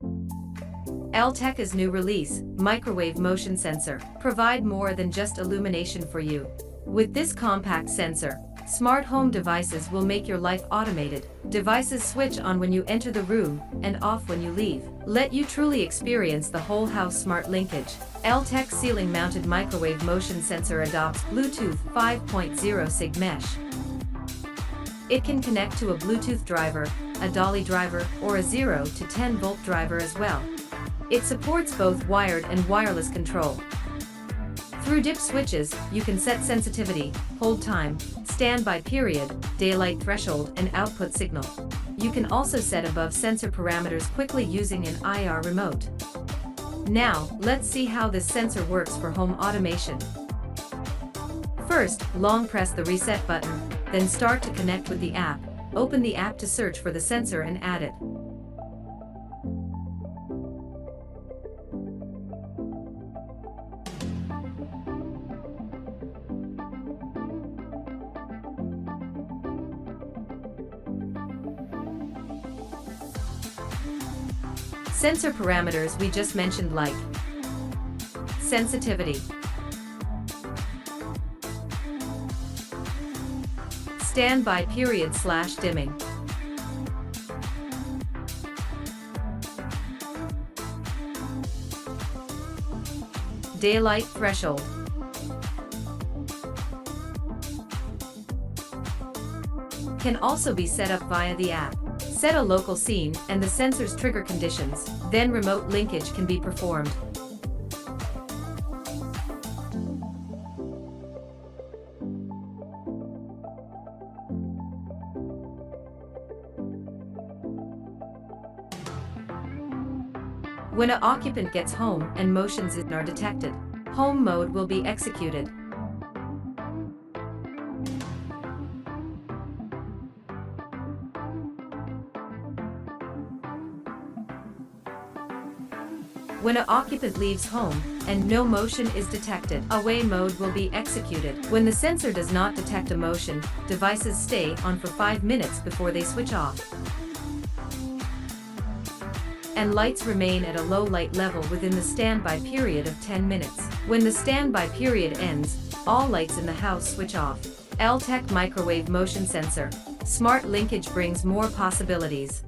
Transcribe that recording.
LTECH's new release, Microwave Motion Sensor, provide more than just illumination for you. With this compact sensor, smart home devices will make your life automated. Devices switch on when you enter the room and off when you leave. Let you truly experience the whole house smart linkage. LTECH ceiling-mounted microwave motion sensor adopts Bluetooth 5.0 SIG Mesh. It can connect to a Bluetooth driver, a DALI driver, or a 0 to 10 volt driver as well. It supports both wired and wireless control. Through dip switches, you can set sensitivity, hold time, standby period, daylight threshold, and output signal. You can also set above sensor parameters quickly using an IR remote. Now, let's see how this sensor works for home automation. First, long press the reset button, then start to connect with the app. Open the app to search for the sensor and add it. Sensor parameters we just mentioned, like sensitivity, standby period / dimming, daylight threshold, can also be set up via the app. Set a local scene and the sensor's trigger conditions, then remote linkage can be performed. When an occupant gets home and motions are detected, home mode will be executed. When an occupant leaves home and no motion is detected, away mode will be executed. When the sensor does not detect a motion, devices stay on for 5 minutes before they switch off. And lights remain at a low light level within the standby period of 10 minutes. When the standby period ends, all lights in the house switch off. LTECH Microwave Motion Sensor. Smart linkage brings more possibilities.